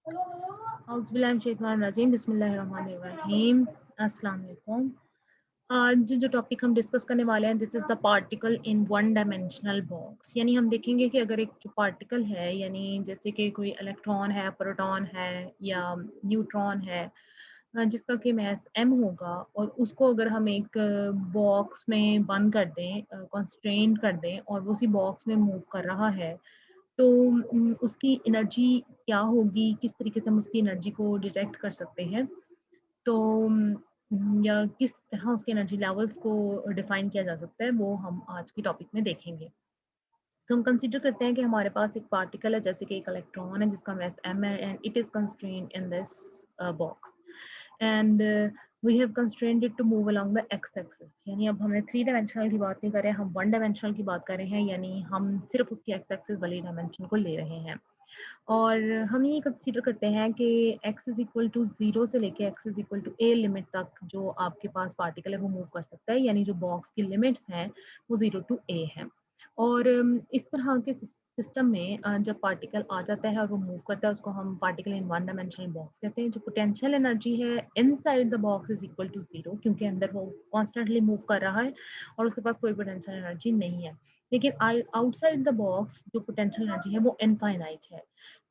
औज़ुबिल्लाहिमिनश्शैतानिर्रजीम बिस्मिल्लाहिर्रहमानिर्रहीम। अस्सलाम वालेकुम। आज जो टॉपिक हम डिस्कस करने वाले हैं, this is the particle in one dimensional box. यानी हम देखेंगे कि अगर एक जो पार्टिकल है, यानी जैसे कि कोई इलेक्ट्रॉन है, प्रोटॉन है या न्यूट्रॉन है, जिसका कि मास m होगा, और उसको अगर हम एक बॉक्स में बंद कर दें, कंस्ट्रेंट कर दें, और वो उसी बॉक्स में मूव कर रहा है, तो उसकी एनर्जी क्या होगी, किस तरीके से हम उसकी एनर्जी को डिटेक्ट कर सकते हैं, तो या किस तरह उसके एनर्जी लेवल्स को डिफाइन किया जा सकता है, वो हम आज की टॉपिक में देखेंगे। तो हम कंसीडर करते हैं कि हमारे पास एक पार्टिकल है, जैसे कि एक इलेक्ट्रॉन है जिसका मास m है, and it is constrained in this box, and we have constrained it to move along the X axis. यानी अब हमने थ्री डायमेंशनल की बात नहीं कर रहे हैं, हम वन डायमेंशनल की बात कर रहे हैं, यानी हम सिर्फ उसकी एक्स एक्सिस वाली डायमेंशन को ले रहे हैं। और हम ये कंसीडर करते हैं कि x इज इक्वल टू 0 से लेके x is equal to a limit तक जो आपके पास पार्टिकल है वो मूव कर सकता है, यानी जो बॉक्स की लिमिट्स हैं वो 0 टू a है। और इस तरह के सिस्टम में जब पार्टिकल आ जाता है और वो मूव करता है, उसको हम particle in one dimensional box कहते हैं। जो पोटेंशियल एनर्जी है inside the box is equal to 0, क्योंकि अंदर वो कॉन्स्टेंटली मूव कर रहा है और उसके पास कोई पोटेंशियल एनर्जी नहीं है। लेकिन आउटसाइड द बॉक्स जो पोटेंशियल एनर्जी है वो इनफाइनाइट है।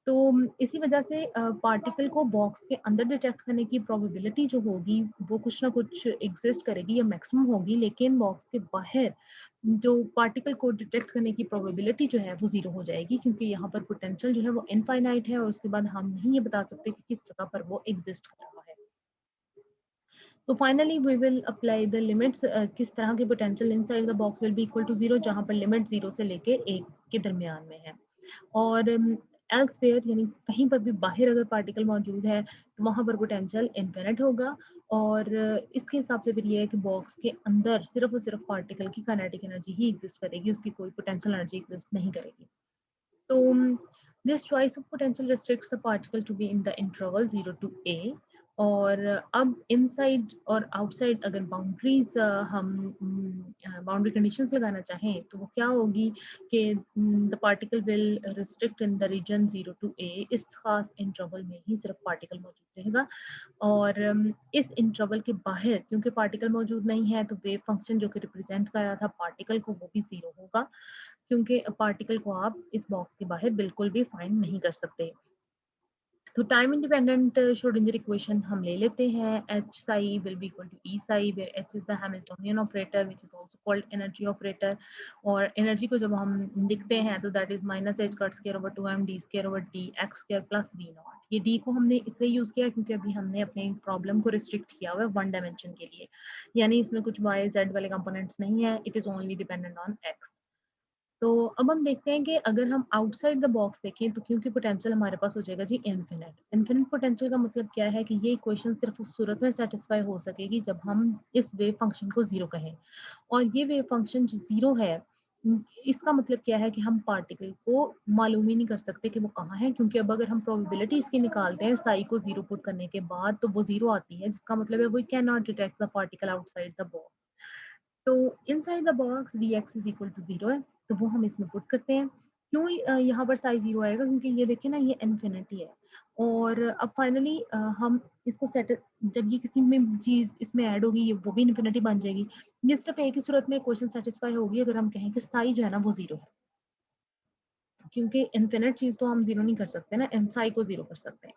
तो इसी वजह से पार्टिकल को बॉक्स के अंदर डिटेक्ट करने की प्रोबेबिलिटी जो होगी वो कुछ ना कुछ एग्जिस्ट करेगी या मैक्सिमम होगी, लेकिन बॉक्स के बाहर जो पार्टिकल को डिटेक्ट करने की प्रोबेबिलिटी जो है वो ज़ीरो हो जाएगी, क्योंकि यहाँ पर पोटेंशियल जो है वो इनफाइनाइट है और उसके बाद हम नहीं ये बता सकते कि किस जगह पर वो एग्जिस्ट कर रहा है। तो finally we will apply the limits, किस तरह की potential inside the box will be equal to 0, जहाँ पर लिमिट 0 से लेके 1 के दरमियान में है। और एल्सवेयर यानी कहीं पर भी बाहर अगर पार्टिकल मौजूद है तो वहाँ पर पोटेंशियल इनफिनिट होगा। और इसके हिसाब से फिर ये है कि बॉक्स के अंदर सिर्फ और सिर्फ पार्टिकल की काइनेटिक एनर्जी ही एग्जिस्ट करेगी, उसकी कोई पोटेंशियल एनर्जी एग्जिस्ट नहीं करेगी। तो this choice of potential restricts the particle to be in the interval 0 to a। और अब इनसाइड और आउटसाइड अगर बाउंड्रीज हम बाउंड्री कंडीशंस लगाना चाहें तो वो क्या होगी कि the particle will restrict in the region 0 to a। इस खास इंटरवल में ही सिर्फ पार्टिकल मौजूद रहेगा। और इस इंटरवल के बाहर क्योंकि पार्टिकल मौजूद नहीं है, तो वेव फंक्शन जो कि रिप्रेजेंट कर रहा था पार्टिकल को वो भी ज़ीरो होगा, क्योंकि पार्टिकल को आप इस बॉक्स के बाहर बिल्कुल भी फाइंड नहीं कर सकते। तो टाइम इंडिपेंडेंट श्रोडिंगर इक्वेशन हम ले लेते हैं। H psi will be equal to E psi, where H is the Hamiltonian operator which is also called energy operator। और एनर्जी को जब हम लिखते हैं तो that is minus H cut square over 2m d square over d x square plus v not. ये d को हमने इसलिए यूज किया क्योंकि अभी हमने अपने प्रॉब्लम को रिस्ट्रिक्ट किया हुआ है वन डायमेंशन के लिए, यानी इसमें कुछ y z वाले कंपोनेंट्स नहीं है, it is only dependent on x। तो अब हम देखते हैं कि अगर हम आउटसाइड द बॉक्स देखें तो क्योंकि पोटेंशियल हमारे पास हो जाएगा जी इनफिनिट। इनफिनिट पोटेंशियल का मतलब क्या है कि ये इक्वेशन सिर्फ उस सूरत में सेटिस्फाई हो सकेगी जब हम इस वेव फंक्शन को जीरो कहें। और ये वेव फंक्शन जो जीरो है, इसका मतलब क्या है कि हम पार्टिकल को मालूम ही नहीं कर सकते कि वो कहाँ है, क्योंकि अब अगर हम प्रोबेबिलिटी इसकी निकालते हैं साई को जीरो पुट करने के बाद तो वो जीरो आती है, जिसका मतलब है we can not detect the particle outside the box. तो inside the box D X is equal to zero है, तो वो हम इसमें पुट करते हैं। क्यों यहाँ पर साइज जीरो आएगा, क्योंकि ये देखिए ना ये इन्फिनिटी है। और अब फाइनली हम इसको सेट, जब ये किसी में चीज इसमें ऐड होगी ये वो भी इन्फिनिटी बन जाएगी। ये सिर्फ एक ही सूरत में क्वेश्चन सेटिस्फाई होगी अगर हम कहें कि साई जो है ना वो जीरो है, क्योंकि इन्फिनिट चीज तो हम जीरो नहीं कर सकते ना, साई को जीरो कर सकते हैं।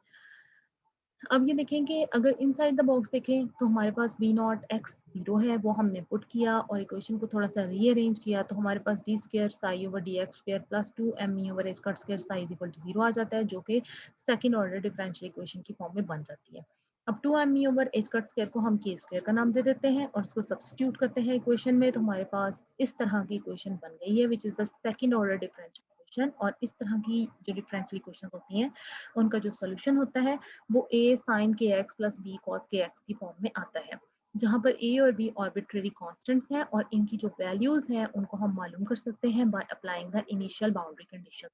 अब ये देखें कि अगर इनसाइड द बॉक्स देखें तो हमारे पास वी नॉट एक्स जीरो है, वो हमने पुट किया और इक्वेशन को थोड़ा सा रीअरेंज किया, तो हमारे पास D square psi over D X square plus 2m over H cut square psi is equal to zero आ जाता है, जो कि सेकंड ऑर्डर डिफरेंशियल इक्वेशन की फॉर्म में बन जाती है। अब 2m over H cut square को हम के स्क्र का नाम दे देते हैं और उसको सब्सटीट्यूट करते हैं इक्वेशन में, तो हमारे पास इस तरह की इक्वेशन बन गई है विच is the second order differential equation. और इस तरह की जो डिफरेंशियल इक्वेशन होती हैं उनका जो सोल्यूशन होता है वो a sin के एक्स प्लस बी कॉस के एक्स की फॉर्म में आता है, जहाँ पर a और b आर्बिट्रेरी कांस्टेंट्स हैं और इनकी जो वैल्यूज हैं उनको हम मालूम कर सकते हैं by applying the initial boundary condition.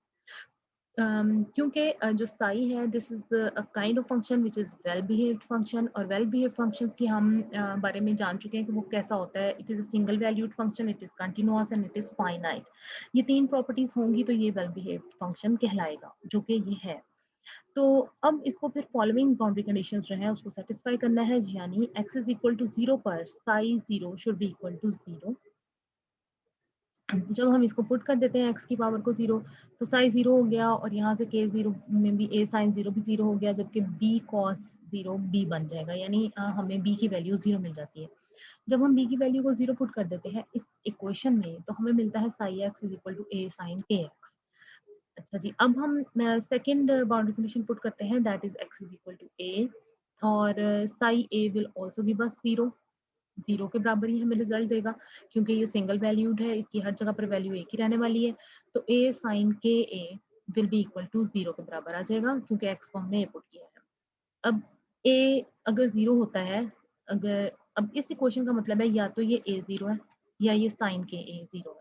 क्योंकि जो साई है this is the kind of function which is well behaved function, और वेल बिहेव्ड फंक्शंस की हम बारे में जान चुके हैं कि वो कैसा होता है। It is a single valued function, it is continuous and it is finite. ये तीन प्रॉपर्टीज होंगी तो ये वेल बिहेव्ड फंक्शन कहलाएगा, जो कि ये है। तो अब इसको फिर फॉलोइंग बाउंड्री कंडीशंस जो हैं उसको सेटिस्फाई करना है, यानी x इज इक्वल टू 0 पर psi 0 should be equal to 0। जब हम इसको पुट कर देते हैं x की पावर को 0, तो साई 0 हो गया और यहाँ से k 0 में भी a साइन 0 भी 0 हो गया, जबकि b cos 0 b बन जाएगा, यानी हमें b की वैल्यू 0 मिल जाती है। जब हम b की वैल्यू को 0 पुट कर देते हैं इस इक्वेशन में, तो हमें मिलता है psi x is equal to a sine kx। अच्छा जी, अब हम सेकंड बाउंड्री कंडीशन पुट करते हैं, that is x is equal to a, और psi a will also give us 0। 0 के बराबर ही हमें रिजल्ट देगा, क्योंकि ये सिंगल वैल्यूड है, इसकी हर जगह पर वैल्यू एक ही रहने वाली है। तो a साइन के a will be equal to 0 के बराबर आ जाएगा, क्योंकि x को हमने पुट किया है। अब a अगर 0 होता है, अगर अब इस इक्वेशन का मतलब है या तो ये a 0 है या ये साइन के a 0 है।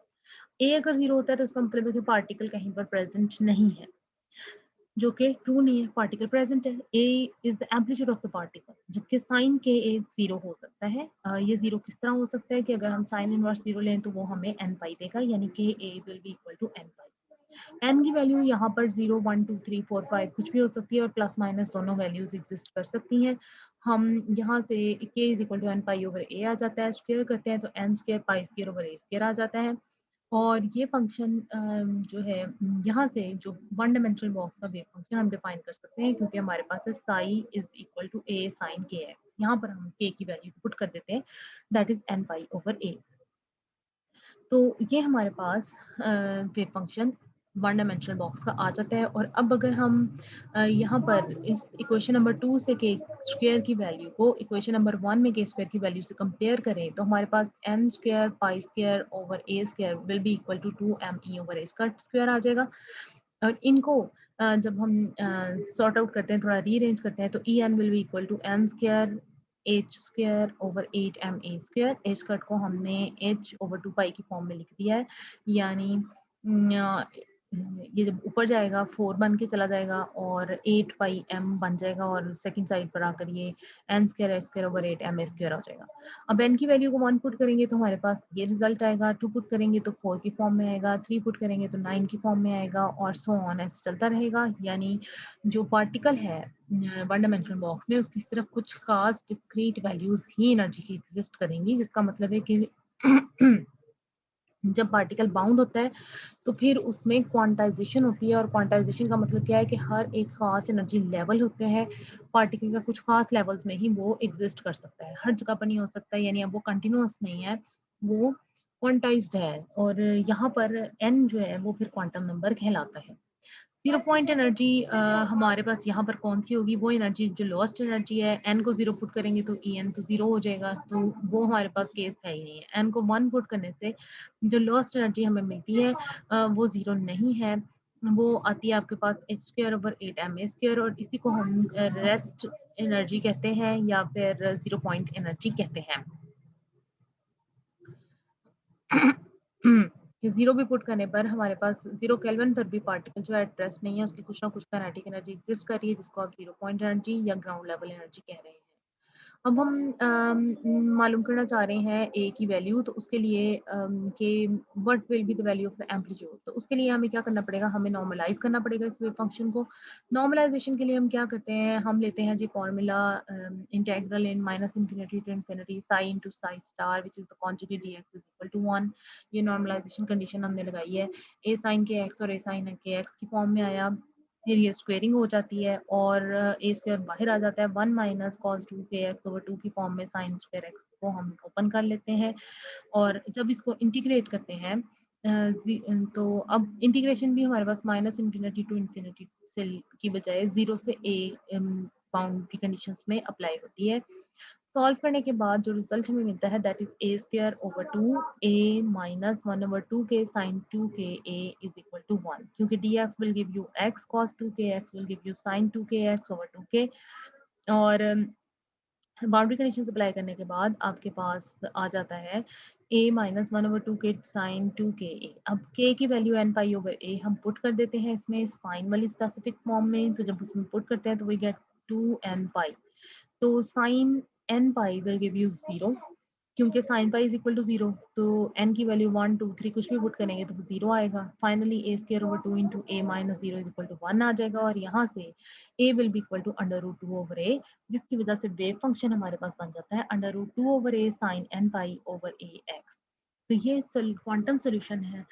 a अगर 0 होता है तो इसका मतलब है कि पार्टिकल कहीं पर प्रेजेंट नहीं है, जो कि ट्रू नहीं है, पार्टिकल प्रेजेंट है। A is the amplitude of the particle, जबकि साइन के ए 0 हो सकता है। ये 0 किस तरह हो सकता है कि अगर हम साइन इनवर्स 0 लें तो वो हमें एन पाई देगा, यानी K A will be equal to N pi. N की वैल्यू यहाँ पर 0 1 2 3 4 5 कुछ भी हो सकती है, और प्लस माइनस दोनों वैल्यूज एग्जिस्ट कर सकती हैं। हम यहाँ से K is equal to N pi over A आ जाता है, स्क्वायर करते हैं तो N square pi square over A square आ जाता है। और ये फंक्शन जो है यहाँ से जो वन डायमेंशनल बॉक्स का वेव फंक्शन हम डिफाइन कर सकते हैं, क्योंकि हमारे पास है psi is equal to a sine k x. यहाँ पर हम के की वैल्यू पुट कर देते हैं, that is N pi over A. तो ये हमारे पास wave function one dimensional box का आ जाता है। और अब अगर हम यहाँ पर इस इक्वेशन नंबर 2 से के स्क्वायर की वैल्यू को इक्वेशन नंबर 1 में के स्क्वायर की वैल्यू से कंपेयर करें, तो हमारे पास N square pi square over A square will be equal to 2 M E over A square आ जाएगा। और इनको जब हम सॉर्ट आउट करते हैं, थोड़ा रीअरेंज करते हैं, तो e n will be equal to n square h square over 8 M A square. H cut को हमने एच ओवर 2 पाई की फॉर्म में लिख दिया है, यानी ये जब ऊपर जाएगा 4 बन के चला जाएगा और 8 पाई एम बन जाएगा, और सेकंड साइड पर आकर ये n square h square over 8 M A square हो जाएगा। अब n की वैल्यू को 1 पुट करेंगे तो हमारे पास ये रिजल्ट आएगा, 2 पुट करेंगे तो 4 की फॉर्म में आएगा, 3 पुट करेंगे तो 9 की फॉर्म में आएगा, और सो ऑन ऐसे चलता रहेगा। यानी जो पार्टिकल है वन डायमेंशनल बॉक्स में, उसकी सिर्फ कुछ खास डिस्क्रीट वैल्यूज ही एनर्जी की एग्जिस्ट करेंगी, जिसका मतलब है कि जब पार्टिकल बाउंड होता है तो फिर उसमें क्वांटाइजेशन होती है, और क्वांटाइजेशन का मतलब क्या है कि हर एक खास एनर्जी लेवल होते हैं, पार्टिकल का कुछ खास लेवल्स में ही वो एग्जिस्ट कर सकता है, हर जगह पर नहीं हो सकता, यानी अब वो कंटिन्यूअस नहीं है, वो क्वांटाइज्ड है। और यहाँ पर एन जो है वो फिर क्वांटम नंबर कहलाता है। 0 पॉइंट एनर्जी हमारे पास यहाँ पर कौन सी होगी, वो एनर्जी जो लोएस्ट एनर्जी है। एन को 0 पुट करेंगे तो ई एन तो 0 हो जाएगा, तो वो हमारे पास केस है ही नहीं है। एन को 1 पुट करने से जो लोएस्ट एनर्जी हमें मिलती है वो 0 नहीं है, वो आती है आपके पास H square over 8 M A square, और इसी को हम रेस्ट एनर्जी कहते हैं या फिर 0 पॉइंट एनर्जी कहते हैं। कि 0 भी पुट करने पर हमारे पास 0 केल्विन पर भी पार्टिकल जो है एट रेस्ट नहीं है, उसकी कुछ ना कुछ काइनेटिक एनर्जी एग्जिस्ट कर रही है, जिसको आप 0 पॉइंट एनर्जी या ग्राउंड लेवल एनर्जी कह रहे हैं। अब हम मालूम करना चाह रहे हैं ए की वैल्यू, तो उसके लिए कि what will be the value of the amplitude. तो उसके लिए हमें क्या करना पड़ेगा, हमें नॉर्मलाइज करना पड़ेगा इस वेव फंक्शन को। नॉर्मलाइजेशन के लिए हम क्या करते हैं, हम लेते हैं जी formula integral in minus infinity to infinity psi into psi star which is the conjugate D X is equal to 1। ये नॉर्मलाइजेशन कंडीशन हमने लगाई है, ए साइन के एक्स और ए साइन के एक्स की फॉर्म में आया, फिर ये स्क्वेयरिंग हो जाती है और ए स्क्वायर बाहर आ जाता है, 1 minus cos 2 k x over 2 की फॉर्म में साइन स्क्वायर एक्स को हम ओपन कर लेते हैं। और जब इसको इंटीग्रेट करते हैं तो अब इंटीग्रेशन भी हमारे पास माइनस इंफिनिटी टू इंफिनिटी से की बजाय 0 से ए बाउंड्री कंडीशंस में अप्लाई होती है। सॉल्व करने के बाद जो रिजल्ट हमें मिलता है that is a square over 2 A minus 1 over 2 के साइन 2 के ए इज इक्वल टू 1, क्योंकि d x will give you x cos 2 k x will give you sine 2 k x over 2 के। और बाउंड्री कंडीशन अप्लाई करने के बाद आपके पास आ जाता है a माइनस 1 ओवर 2 के साइन 2 के ए। अब k की value n pi over a हम पुट कर देते हैं इसमें साइन वाली स्पेसिफिक फॉर्म में, तो जब उसमें पुट करते हैं तो वी गेट 2 n पाई। तो sine n pi will give you 0, क्योंकि sine pi is equal to 0, तो n की वैल्यू 1 2 3 कुछ भी पुट करेंगे तो वो 0 आएगा। Finally a square over 2 into a minus 0 is equal to 1 आ जाएगा, और यहाँ से a will be equal to under root 2 over a, जिसकी वजह से वेव फंक्शन हमारे पास बन जाता है under root 2 over a sine n pi over a x। तो ये क्वांटम सोल्यूशन है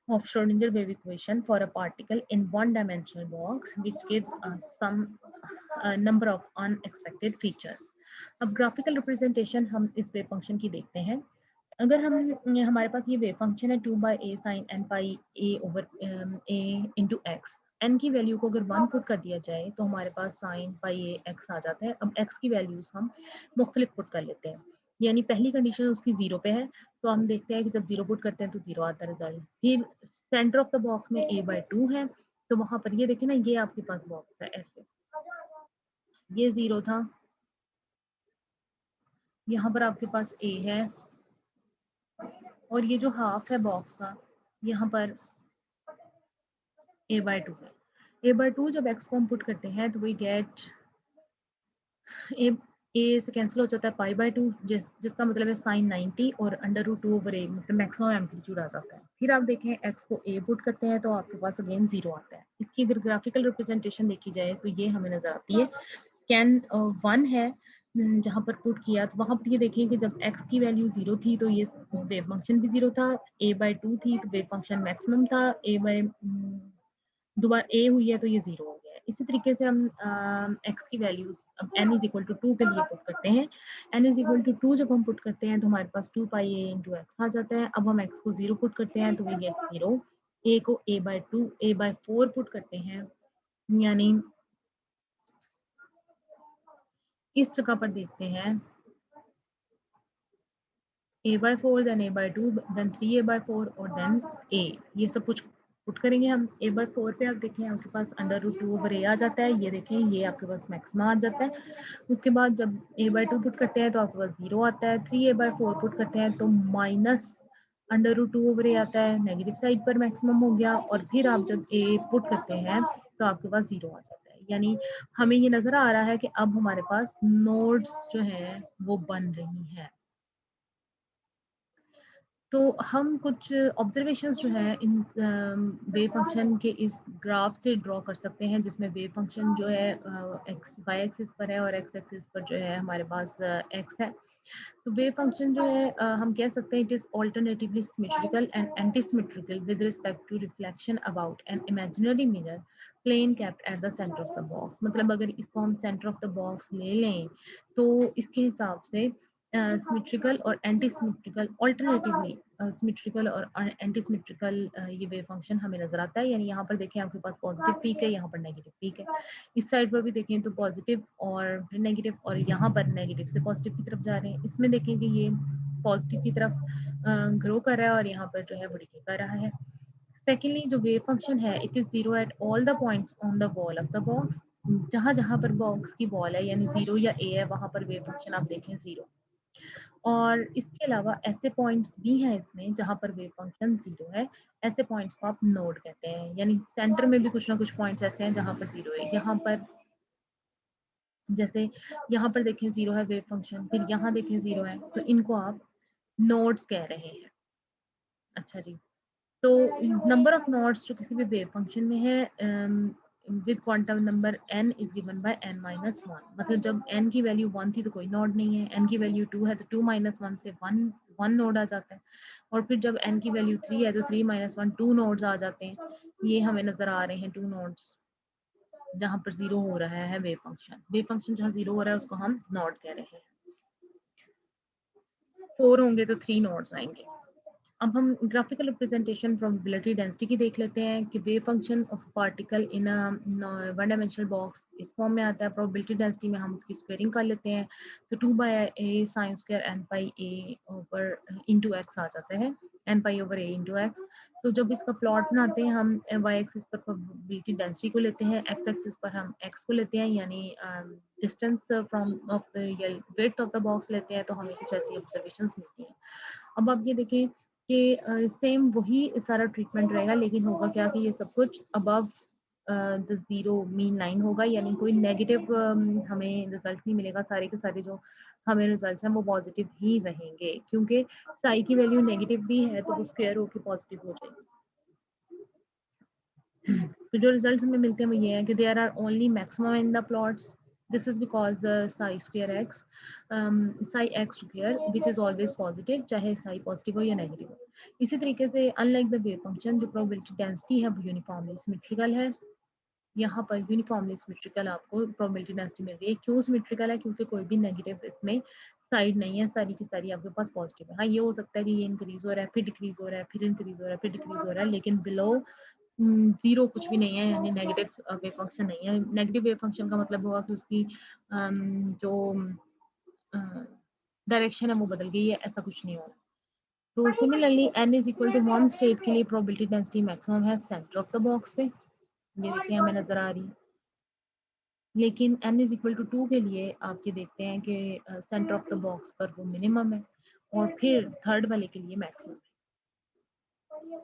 of Schrodinger wave equation for a particle in one-dimensional box, which gives us some number of unexpected features. अब graphical representation हम इस wave function की देखते हैं। अगर हम हमारे पास ये वेव फंक्शन है 2 by a sine n pi a over a into x. N की वैल्यू को अगर 1 पुट कर दिया जाए तो हमारे पास साइन पाई ए एक्स आ जाता है। अब एक्स की वैल्यूज हम मुख्तलिफ पुट कर लेते हैं, यानी पहली कंडीशन उसकी 0 पे है, तो हम देखते हैं कि जब 0 पुट करते हैं तो 0 आता है रिजल्ट। फिर सेंटर ऑफ द बॉक्स में a बाई 2 है, तो वहां पर ये देखें ना, ये आपके पास बॉक्स है ऐसे, ये 0 था, यहाँ पर आपके पास a है, और ये जो हाफ है बॉक्स का, यहाँ पर a बाई 2 है। a बाई 2 जब x को हम पुट करते हैं तो वी गेट ए से कैंसिल हो जाता है पाई बाई 2, जिसका मतलब है साइन 90 और अंडर रूट 2 ओवर ए, मतलब मैक्सिमम एम्पलीट्यूड आ जाता है। फिर आप देखें x को a पुट करते हैं तो आपके पास अगेन 0 आता है। इसकी अगर ग्राफिकल रिप्रेजेंटेशन देखी जाए तो ये हमें नजर आती है। कैन 1 है जहाँ पर पुट किया, तो वहाँ पर ये देखें कि जब x की वैल्यू 0 थी तो ये वेव फंक्शन भी 0 था, a बाई 2 थी तो वेव फंक्शन मैक्सिमम था, a बाई दोबारा a हुई है तो ये 0 हो गया है। इसी तरीके से हम x की वैल्यूज अब n इज इक्वल टू 2 के लिए पुट करते हैं। n इज इक्वल टू 2 जब हम पुट करते हैं तो हमारे पास 2 पाई a इंटू एक्स आ जाता है। अब हम x को 0 पुट करते हैं तो वी गेट 0, a को a by 2 a by 4 put करते हैं, यानी इस जगह पर देखते हैं a by 4 then a by 2 then 3a by 4 और देन a, ये सब कुछ पुट करेंगे हम। a बाई 4 पे आप देखें आपके पास अंडर रूट 2 ओवर a आ जाता है, ये देखें ये आपके पास मैक्सिमम आ जाता है। उसके बाद जब a बाई 2 पुट करते हैं तो आपके पास 0 आता है, 3a बाई 4 पुट करते हैं तो minus under root 2 over a आता है, नेगेटिव साइड पर मैक्सिमम हो गया। और फिर आप जब a पुट करते हैं तो आपके पास 0 आ जाता है, यानी हमें ये नजर आ रहा है कि अब हमारे पास नोड्स जो है वो बन रही हैं। तो हम कुछ ऑब्जर्वेशंस जो है इन वेव फंक्शन के इस ग्राफ से ड्रॉ कर सकते हैं, जिसमें वेव फंक्शन जो है एक्स वाई एक्सिस पर है और एक्स एक्सिस पर जो है हमारे पास एक्स है। तो वेव फंक्शन जो है हम कह सकते हैं it is alternatively symmetrical and anti symmetrical with respect to reflection about an imaginary mirror plane kept at the centre of the box. मतलब अगर इसको हम सेंटर ऑफ द बॉक्स ले लें तो इसके हिसाब से सिमेट्रिकल और एंटी सिमेट्रिकल, ऑल्टरनेटिवली सिमेट्रिकल और एंटी सिमेट्रिकल ये वेव फंक्शन हमें नजर आता है। यानी यहाँ पर देखें आपके पास पॉजिटिव पीक है, यहाँ पर नेगेटिव पीक है, इस साइड पर भी देखें तो पॉजिटिव और फिर नेगेटिव, और यहाँ पर नेगेटिव से पॉजिटिव की तरफ जा रहे हैं। इसमें देखें कि ये पॉजिटिव की तरफ ग्रो कर रहा है और यहाँ पर जो है वो डिके कर रहा है। सेकेंडली जो वेव फंक्शन है it is zero at all the points on the wall of the box. जहां जहां पर बॉक्स की वॉल है यानी 0 या a है, वहां पर वेव फंक्शन आप देखें 0। और इसके अलावा ऐसे पॉइंट्स भी हैं इसमें जहां पर वेव फंक्शन 0 है, ऐसे पॉइंट्स को आप नोड कहते हैं। यानी सेंटर में भी कुछ ना कुछ पॉइंट्स ऐसे हैं जहां पर 0 है। यहाँ पर जैसे यहाँ पर देखें 0 है वेव फंक्शन, फिर यहाँ देखें 0 है, तो इनको आप नोड्स कह रहे हैं। अच्छा जी, तो नंबर ऑफ नोड्स जो किसी भी वेव फंक्शन में है with quantum number n is given by n minus 1। मतलब जब n की वैल्यू 1 थी तो कोई नोड नहीं है, n की वैल्यू 2 है तो 2 माइनस 1 से 1 नोड आ जाता है, और फिर जब n की वैल्यू 3 है तो 3 माइनस 1 2 नोड्स आ जाते हैं। ये हमें नजर आ रहे हैं 2 नोड्स जहां पर 0 हो रहा है वेव फंक्शन। वेव फंक्शन जहां 0 हो रहा है उसको हम नोड कह रहे हैं। 4 होंगे तो 3 नोड्स आएंगे। अब हम ग्राफिकल रिप्रेजेंटेशन प्रोबेबिलिटी डेंसिटी की देख लेते हैं कि wave function of particle in one dimensional box इस फॉर्म में आता है। प्रोबेबिलिटी डेंसिटी में हम उसकी स्क्वायरिंग कर लेते हैं, तो 2 bye A sine square N pi a over into x आ जाता है, N pi over a into x. तो जब इसका प्लॉट बनाते हैं हम वाई एक्सिस पर प्रोबेबिलिटी डेंसिटी को लेते हैं, एक्स एक्सिस पर हम एक्स को लेते हैं, यानी distance from of the width of the box लेते हैं, तो हमें कुछ ऐसी ऑब्जर्वेशंस मिलती हैं। अब आप ये देखें कि सेम वही सारा ट्रीटमेंट रहेगा, लेकिन होगा क्या कि ये सब कुछ above the zero mean line होगा, यानी कोई नेगेटिव हमें रिजल्ट नहीं मिलेगा। सारे के सारे जो हमें रिजल्ट्स हैं वो पॉजिटिव ही रहेंगे, क्योंकि साई की वैल्यू नेगेटिव भी है तो वो स्क्वायर होके पॉजिटिव हो जाएगी। तो जो रिजल्ट्स हमें मिलते हैं वो ये हैं कि there are only maximum in the plots, this is because psi square x, psi x square which is always positive, चाहे साई पॉजिटिव हो या नेगेटिव हो। इसी तरीके से अनलाइक द वेव फंक्शन, जो प्रोबेबिलिटी डेंसिटी है वो यूनिफॉर्मली सिमेट्रिकल है। यहाँ पर यूनिफॉर्मली सिमेट्रिकल आपको प्रोबेबिलिटी डेंसिटी मिल रही है। क्यों सिमेट्रिकल है? क्योंकि कोई भी नेगेटिव इसमें साइड नहीं है, सारी की सारी आपके पास पॉजिटिव है। हाँ, ये हो सकता है कि ये इंक्रीज हो रहा है, फिर डिक्रीज हो रहा है, फिर इंक्रीज हो रहा है, फिर डिक्रीज हो रहा है, लेकिन बिलो जीरो कुछ भी नहीं है, यानी नेगेटिव वेव फंक्शन नहीं है। नेगेटिव वेव फंक्शन का मतलब हुआ कि उसकी जो डायरेक्शन है वो बदल गई है, ऐसा कुछ नहीं होगा। तो similarly n is equal to one state के लिए प्रोबेबिलिटी डेंसिटी मैक्सिमम है सेंटर ऑफ द बॉक्स पे, ये देखिए हमें नजर आ रही है। लेकिन n इज इक्वल टू 2 के लिए आप ये देखते हैं कि सेंटर ऑफ द बॉक्स पर वो मिनिमम है, और फिर थर्ड वाले के लिए मैक्सिमम है।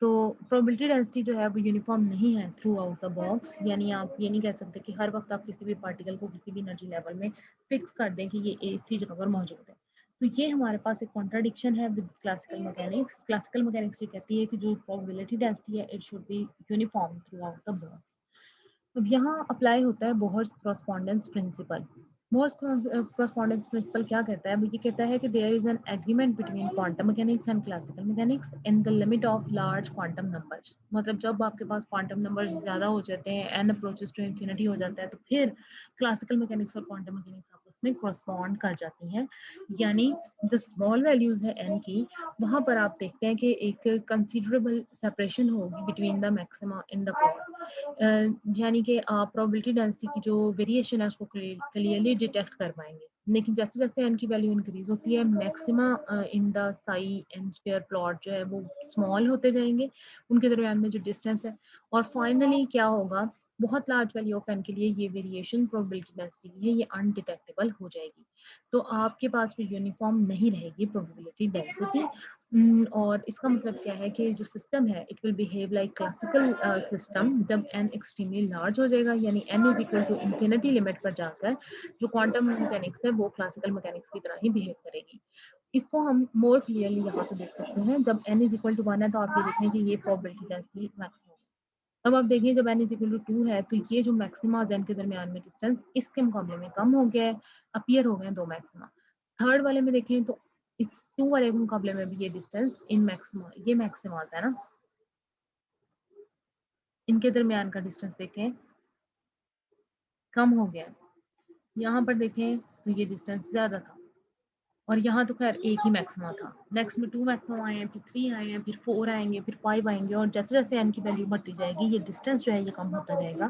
तो प्रोबेबिलिटी डेंसिटी जो है वो यूनिफॉर्म नहीं है थ्रू आउट द बॉक्स, यानी आप ये नहीं कह सकते कि हर वक्त आप किसी भी पार्टिकल को किसी भी एनर्जी लेवल में फिक्स कर दें कि ये इसी जगह पर मौजूद है। तो ये हमारे पास एक कॉन्ट्राडिक्शन है with classical mechanics. Classical mechanics ये कहती है कि जो प्रोबेबिलिटी डेंसिटी है it should be uniform throughout the box. अब यहाँ अप्लाई होता है Bohr's correspondence principle. Bohr's correspondence principle क्या कहता है? वो ये कहता है कि there is an agreement between quantum mechanics and classical mechanics in the limit of large quantum numbers. मतलब जब आपके पास क्वांटम नंबर्स ज़्यादा हो जाते हैं, एन अप्रोचेस टू इन्फिनिटी हो जाता है, तो फिर क्लासिकल मैकेनिक्स और क्वांटम मैकेनिक्स आपस में कॉरस्पॉन्ड कर जाती हैं। यानी जो स्मॉल वैल्यूज है एन की, वहाँ पर आप देखते हैं कि एक कंसिडरेबल सेपरेशन होगी between the maxima in the plot, यानी कि आप प्रोबेबिलिटी डेंसिटी की जो वेरिएशन है उसको क्लियरली डिटेक्ट कर पाएंगे। लेकिन जैसे जैसे एन की वैल्यू इंक्रीज होती है, maxima in the psi n square plot जो है वो स्मॉल होते जाएंगे, उनके दरमियान में जो डिस्टेंस है, और फाइनली क्या होगा, बहुत लार्ज वैल्यू ऑफ एन के लिए ये वेरिएशन प्रोबेबिलिटी डेंसिटी की है ये अनडिटेक्टेबल हो जाएगी। तो आपके पास फिर यूनिफॉर्म नहीं रहेगी प्रोबेबिलिटी डेंसिटी। और इसका मतलब क्या है कि जो सिस्टम है it will behave like classical system जब एन एक्सट्रीमली लार्ज हो जाएगा, यानी n is equal to infinity limit पर जाकर जो क्वांटम मैकेनिक्स है वो क्लासिकल मैकेनिक्स की तरह ही बिहेव करेगी। इसको हम मोर क्लियरली यहाँ से देख सकते हैं। जब एन इज इक्वल टू 1 है तो आप ये देखें कि ये प्रोबेबिलिटी डेंसिटी मैक्सिमम। अब आप देखिए जब एन इज इक्वल टू 2 है तो ये जो मैक्सिमा एन के दरमियान में डिस्टेंस इसके मुकाबले में कम हो गया है, अपीयर हो गए हैं दो मैक्सिमा। थर्ड वाले में देखें तो इस 2 वाले के मुकाबले में भी ये डिस्टेंस इन मैक्सिमा, ये मैक्सिमास है ना, इनके दरमियान का डिस्टेंस देखें कम हो गया है। यहाँ पर देखें तो ये डिस्टेंस ज़्यादा था, और यहाँ तो खैर एक ही मैक्सिमा था। नेक्स्ट में 2 मैक्सिमा आए हैं, फिर 3 आए हैं, फिर 4 आएंगे, फिर 5 आएंगे, और जैसे जैसे एन की वैल्यू बढ़ती जाएगी ये डिस्टेंस जो है ये कम होता जाएगा।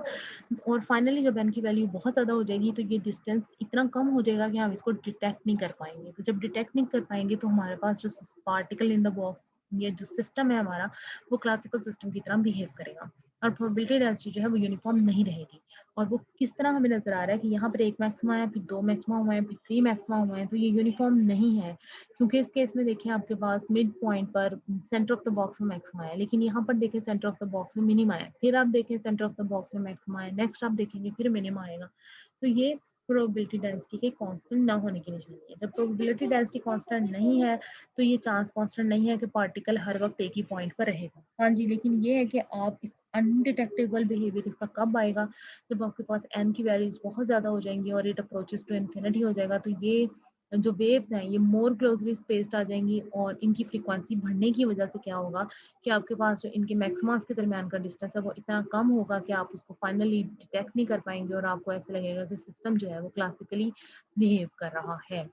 और फाइनली जब एन की वैल्यू बहुत ज़्यादा हो जाएगी तो ये डिस्टेंस इतना कम हो जाएगा कि हम इसको डिटेक्ट नहीं कर पाएंगे। तो जब डिटेक्ट नहीं कर पाएंगे तो हमारे पास जो पार्टिकल इन द बॉक्स, ये जो सिस्टम है हमारा, वो क्लासिकल सिस्टम की तरह बिहेव करेगा, और प्रोबेबिलिटी डेंसिटी जो है वो यूनिफॉर्म नहीं रहेगी। और वो किस तरह हमें नजर आ रहा है कि यहाँ पर एक मैक्सिमा है, फिर 2 मैक्सिमा हुए हैं, फिर 3 मैक्सिमा हुए हैं, तो ये यूनिफॉर्म नहीं है। क्योंकि इस केस में देखिए आपके पास मिड पॉइंट पर सेंटर ऑफ द बॉक्स में मैक्सिमा है, लेकिन यहाँ पर देखें सेंटर ऑफ द बॉक्स में मिनिमा है, फिर आप देखें सेंटर ऑफ द बॉक्स में मैक्सिमा है, नेक्स्ट आप देखेंगे फिर मिनिमा आएगा। तो ये प्रोबेबिलिटी डेंसिटी के कांस्टेंट ना होने की निशानी है। जब प्रोबेबिलिटी डेंसिटी कांस्टेंट नहीं है तो ये चांस कांस्टेंट नहीं है कि पार्टिकल हर वक्त एक ही पॉइंट पर रहेगा। हाँ जी, लेकिन ये है कि आप इस अनडिटेक्टेबल बिहेवियर इसका कब आएगा, जब आपके पास एन की वैल्यूज बहुत ज़्यादा हो जाएंगी और इट अप्रोचेस टू इन्फिनिटी हो जाएगा। तो ये जो वेव्स हैं ये मोर क्लोजली स्पेस्ड आ जाएंगी, और इनकी फ्रीक्वेंसी बढ़ने की वजह से क्या होगा कि आपके पास जो इनके मैक्सिमास के दरमियान का डिस्टेंस है वो इतना कम होगा कि आप उसको फाइनली डिटेक्ट नहीं कर पाएंगे, और आपको ऐसा लगेगा कि सिस्टम जो है वो क्लासिकली बिहेव कर रहा है।